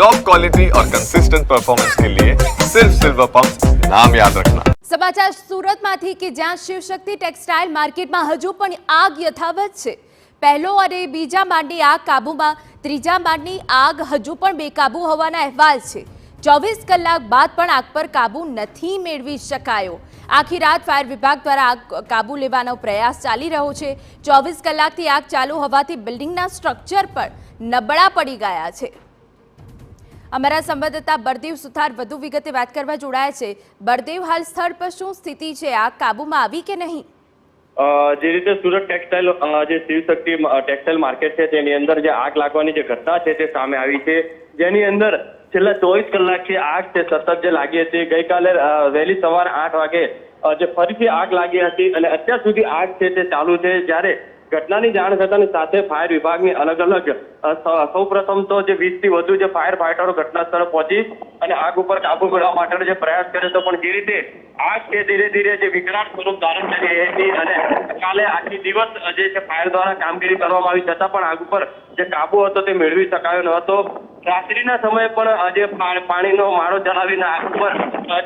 Top quality और consistent performance के लिए सिर्फ सिल्वर पंप नाम याद रखना। સમાચાર સુરતમાંથી કે જ્યાં શિવશક્તિ ટેક્સટાઇલ માર્કેટમાં હજુ પણ આગ યથાવત છે। પહેલો અને બીજા માળની આગ કાબૂમાં, ત્રીજા માળની આગ હજુ પણ બેકાબૂ હોવાના અહેવાલ છે। 24 કલાક બાદ પણ આગ પર કાબૂ નથી મેળવી શકાયો। આખી રાત ફાયર વિભાગ દ્વારા આગ કાબૂ લેવાનો પ્રયાસ ચાલી રહ્યો છે। 24 કલાકથી આગ ચાલુ હોવાથી બિલ્ડિંગના સ્ટ્રક્ચર પર નબળા પડી ગયા છે। અમારા સંવાદદાતા બળદેવ સુથાર વધુ વિગતે વાત કરવા જોડાયા છે। બળદેવ, હાલ સ્થળ પર શું સ્થિતિ છે? આગ કાબૂમાં આવી કે નહીં? જે રીતે સુરત ટેક્સટાઇલ જે શિવશક્તિ ટેક્સટાઇલ માર્કેટ છે તેની અંદર જે આગ લાગવાની જે ઘટના છે તે સામે આવી છે, જેની અંદર છેલ્લા 24 કલાકથી આગ છે સતત જે લાગી હતી। ગઈકાલે વહેલી સવારે 8 વાગે જે ફરીથી આગ લાગી હતી અને અત્યાર સુધી આગ છે તે ચાલુ છે। જ્યારે ઘટનાની જાણ થતાની સાથે ફાયર વિભાગની અલગ અલગ સૌપ્રથમ તો જે 20 થી વધુ જે ફાયર ફાઈટરો ઘટના સ્થળે પહોંચી અને આગ ઉપર કાબુ મેળવવા માટેનો જે પ્રયાસ કર્યો હતો, પણ જે રીતે આગ છે ધીરે ધીરે જે વિકરાળ સ્વરૂપ ધારણ કરી રહી હતી અને કાલે આખી દિવસ જે છે ફાયર દ્વારા કામગીરી કરવામાં આવી છતાં પણ આગ ઉપર જે કાબુ હતો તે મેળવી શકાયો ન હતો। રાત્રિના સમયે પણ જે પાણીનો માળો ચલાવીને આગ ઉપર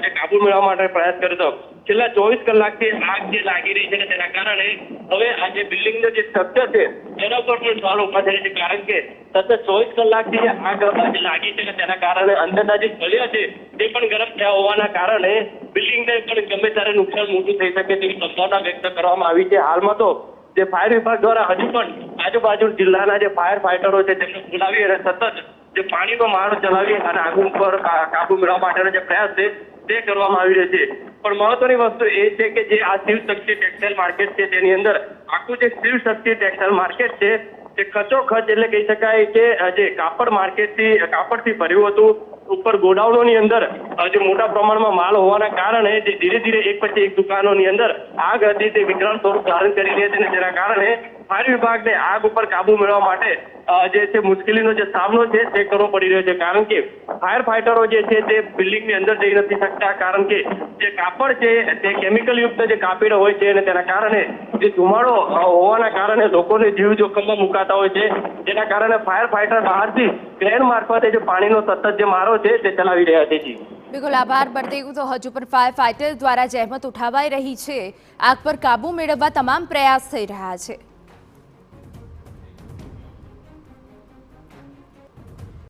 જે કાબુ મેળવવા માટે પ્રયાસ કર્યો હતો। છેલ્લા 24 કલાકથી આગ જે લાગી રહી છે તેના કારણે હવે આ જે બિલ્ડિંગનો જે સ્ટ્રક્ચર છે તેના ઉપર પણ સવાલ ઉભા થાય છે, કારણ કે સતત 24 કલાકથી જે આગ લાગી છે તેના કારણે અંદરના જે સળિયા છે તે પણ ગરમ થયા હોવાના કારણે બિલ્ડિંગને પણ ગમે ત્યારે નુકસાન મોટું થઈ શકે તેવી સંભાવના વ્યક્ત કરવામાં આવી છે। હાલમાં તો જે ફાયર વિભાગ દ્વારા હજુ પણ આજુબાજુ જિલ્લાના જે ફાયર ફાઈટરો છે તેમને બોલાવી અને સતત જે પાણીનો માળો ચલાવી અને આગ ઉપર કાબુ મેળવવા માટેનો જે પ્રયાસ છે તે કરવામાં આવી રહ્યો છે। પણ મહત્વની વસ્તુ એ છે કે જે આ શિવશક્તિ ટેક્સટાઇલ માર્કેટ છે તેની અંદર આખું જે શિવશક્તિ ટેક્સટાઇલ માર્કેટ છે તે ખચોખચ એટલે કહી શકાય કે જે કાપડથી ભર્યું હતું। ઉપર ગોડાઉનોની અંદર જે મોટા પ્રમાણમાં માલ હોવાના કારણે જે ધીરે ધીરે એક પછી એક દુકાનોની અંદર આગ હતી તે વિકરાળ સ્વરૂપ ધારણ કરી રહી હતી અને જેના કારણે ફાયર વિભાગને આગ ઉપર કાબુ મેળવવા માટે જે છે મુશ્કેલીનો જે સામનો છે તે કરવો પડી રહ્યો છે, કારણ કે ફાયર ફાઈટરો જે છે તે બિલ્ડિંગની અંદર જઈ નથી શકતા, કારણ કે જે કાપડ છે તે કેમિકલ યુક્ત જે કાપડ હોય છે અને તેના કારણે જે ધુમાડો હોવાના કારણે લોકોને જીવ જોખમમાં મુકાતા હોય છે, જેના કારણે ફાયર ફાઈટર બહારથી ક્રેન મારફતે જે પાણીનો સતત જે મારો છે તે ચલાવી રહ્યા છે। બિલકુલ આભાર બળદેવ। તો હજુ પણ ફાયર ફાઈટર દ્વારા જહેમત ઉઠાવાઈ રહી છે। આગ પર કાબુ મેળવવા તમામ પ્રયાસ થઈ રહ્યા છે।